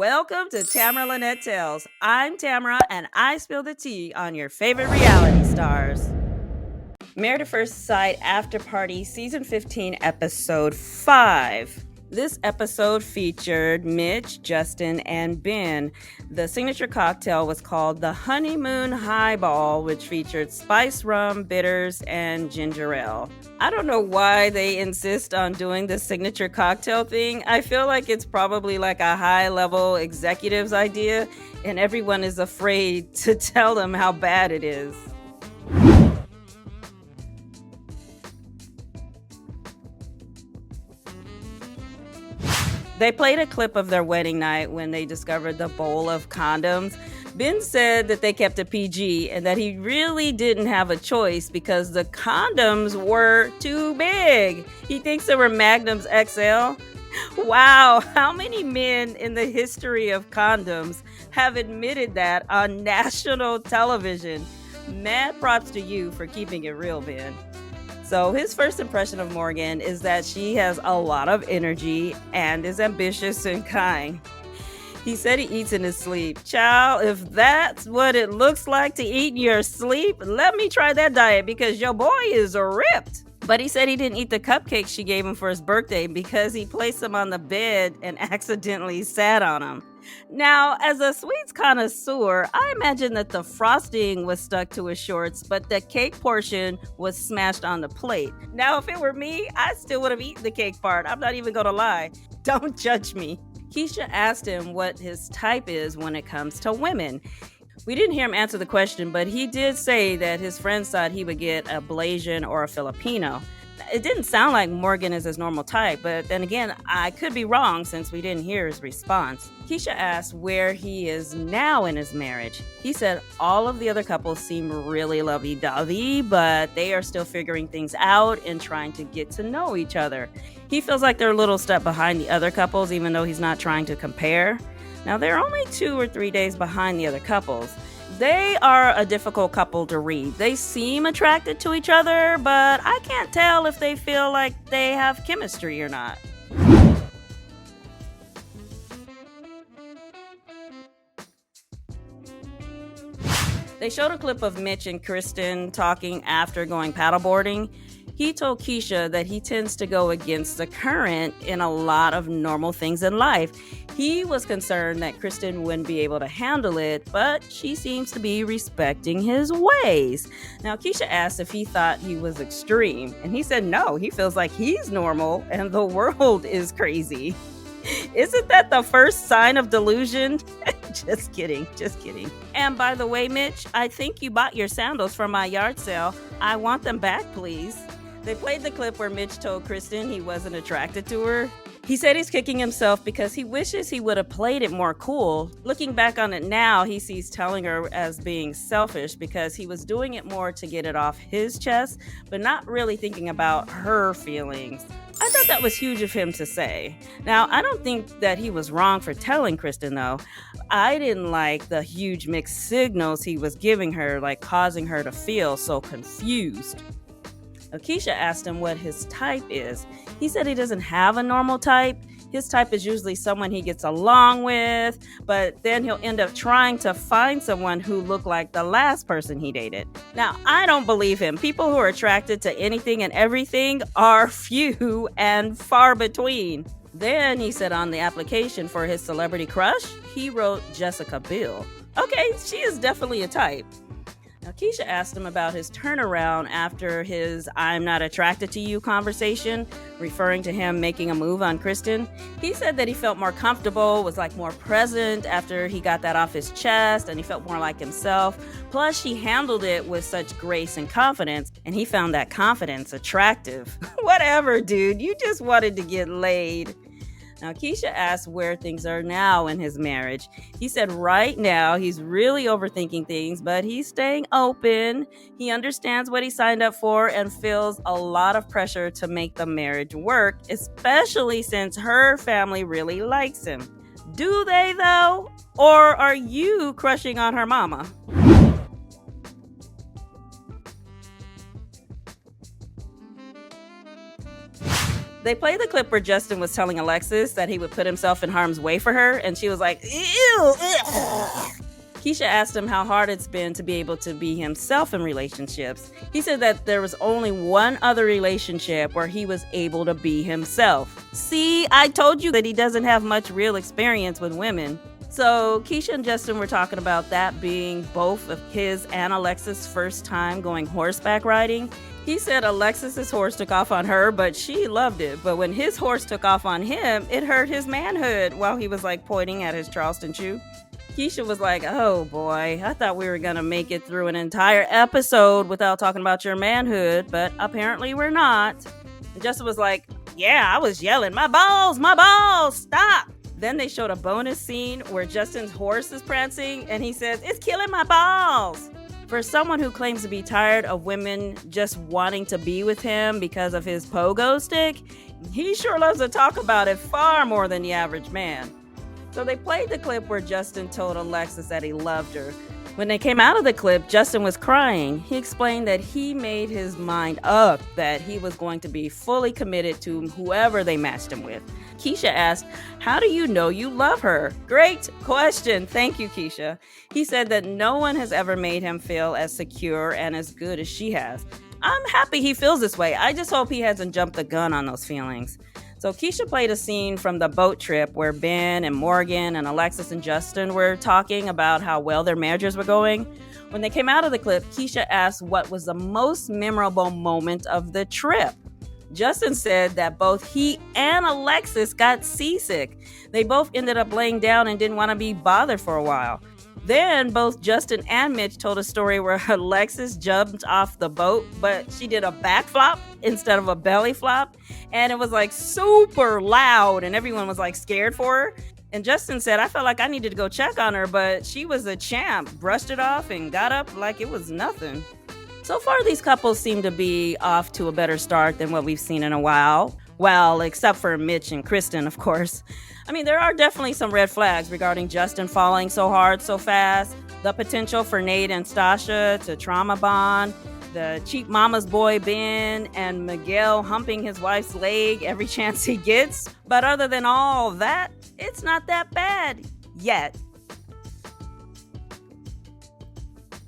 Welcome to Tamara Lynette Tales. I'm Tamara, and I spill the tea on your favorite reality stars. Married at First Sight After Party, Season 15, Episode 5. This episode featured Mitch, Justin, and Binh. The signature cocktail was called the Honeymoon Highball, which featured spiced rum, bitters, and ginger ale. I don't know why they insist on doing this signature cocktail thing. I feel like it's probably like a high-level executive's idea, and everyone is afraid to tell them how bad it is. They played a clip of their wedding night when they discovered the bowl of condoms. Binh said that they kept it PG and that he really didn't have a choice because the condoms were too big. He thinks they were Magnums XL. Wow, how many men in the history of condoms have admitted that on national television? Mad props to you for keeping it real, Binh. So his first impression of Morgan is that she has a lot of energy and is ambitious and kind. He said he eats in his sleep. Child, if that's what it looks like to eat in your sleep, let me try that diet because your boy is ripped. But he said he didn't eat the cupcakes she gave him for his birthday because he placed them on the bed and accidentally sat on them. Now, as a sweets connoisseur, I imagine that the frosting was stuck to his shorts, but the cake portion was smashed on the plate. Now, if it were me, I still would have eaten the cake part. I'm not even gonna lie. Don't judge me. Keisha asked him what his type is when it comes to women. We didn't hear him answer the question, but he did say that his friends thought he would get a Blasian or a Filipino. It didn't sound like Morgan is his normal type, but then again, I could be wrong since we didn't hear his response. Keisha asked where he is now in his marriage. He said all of the other couples seem really lovey-dovey, but they are still figuring things out and trying to get to know each other. He feels like they're a little step behind the other couples, even though he's not trying to compare. Now, they're only 2 or 3 days behind the other couples. They are a difficult couple to read. They seem attracted to each other, but I can't tell if they feel like they have chemistry or not. They showed a clip of Mitch and Krysten talking after going paddleboarding. He told Keisha that he tends to go against the current in a lot of normal things in life. He was concerned that Krysten wouldn't be able to handle it, but she seems to be respecting his ways. Now, Keisha asked if he thought he was extreme, and he said no, he feels like he's normal and the world is crazy. Isn't that the first sign of delusion? Just kidding. And by the way, Mitch, I think you bought your sandals from my yard sale. I want them back, please. They played the clip where Mitch told Krysten he wasn't attracted to her. He said he's kicking himself because he wishes he would have played it more cool. Looking back on it now, he sees telling her as being selfish because he was doing it more to get it off his chest, but not really thinking about her feelings. I thought that was huge of him to say. Now, I don't think that he was wrong for telling Krysten, though. I didn't like the huge mixed signals he was giving her, like causing her to feel so confused. Keisha asked him what his type is. He said he doesn't have a normal type. His type is usually someone he gets along with, but then he'll end up trying to find someone who looked like the last person he dated. Now, I don't believe him. People who are attracted to anything and everything are few and far between. Then he said on the application for his celebrity crush, he wrote Jessica Biel. Okay, she is definitely a type. Now, Keisha asked him about his turnaround after his "I'm not attracted to you" conversation, referring to him making a move on Krysten. He said that he felt more comfortable, was like more present after he got that off his chest, and he felt more like himself. Plus, she handled it with such grace and confidence, and he found that confidence attractive. Whatever, dude, you just wanted to get laid. Now, Keisha asked where things are now in his marriage. He said right now he's really overthinking things, but he's staying open. He understands what he signed up for and feels a lot of pressure to make the marriage work, especially since her family really likes him. Do they, though? Or are you crushing on her mama? They played the clip where Justin was telling Alexis that he would put himself in harm's way for her, and she was like, ew. Keisha asked him how hard it's been to be able to be himself in relationships. He said that there was only one other relationship where he was able to be himself. See, I told you that he doesn't have much real experience with women. So Keisha and Justin were talking about that being both of his and Alexis' first time going horseback riding. He said Alexis's horse took off on her, but she loved it. But when his horse took off on him, it hurt his manhood while he was like pointing at his Charleston chew. Keisha was like, oh boy, I thought we were going to make it through an entire episode without talking about your manhood, but apparently we're not. And Justin was like, yeah, I was yelling, my balls, stop. Then they showed a bonus scene where Justin's horse is prancing and he says, it's killing my balls. For someone who claims to be tired of women just wanting to be with him because of his pogo stick, he sure loves to talk about it far more than the average man. So they played the clip where Justin told Alexis that he loved her. When they came out of the clip, Justin was crying. He explained that he made his mind up that he was going to be fully committed to whoever they matched him with. Keisha asked, how do you know you love her? Great question. Thank you, Keisha. He said that no one has ever made him feel as secure and as good as she has. I'm happy he feels this way. I just hope he hasn't jumped the gun on those feelings. So Keisha played a scene from the boat trip where Ben and Morgan and Alexis and Justin were talking about how well their marriages were going. When they came out of the clip, Keisha asked what was the most memorable moment of the trip. Justin said that both he and Alexis got seasick. They both ended up laying down and didn't want to be bothered for a while. Then both Justin and Mitch told a story where Alexis jumped off the boat, but she did a back flop instead of a belly flop. And it was like super loud and everyone was like scared for her. And Justin said, I felt like I needed to go check on her, but she was a champ, brushed it off and got up like it was nothing. So far, these couples seem to be off to a better start than what we've seen in a while. Well, except for Mitch and Krysten, of course. I mean, there are definitely some red flags regarding Justin falling so hard so fast, the potential for Nate and Stacia to trauma bond, the cheap mama's boy Ben and Miguel humping his wife's leg every chance he gets. But other than all that, it's not that bad yet.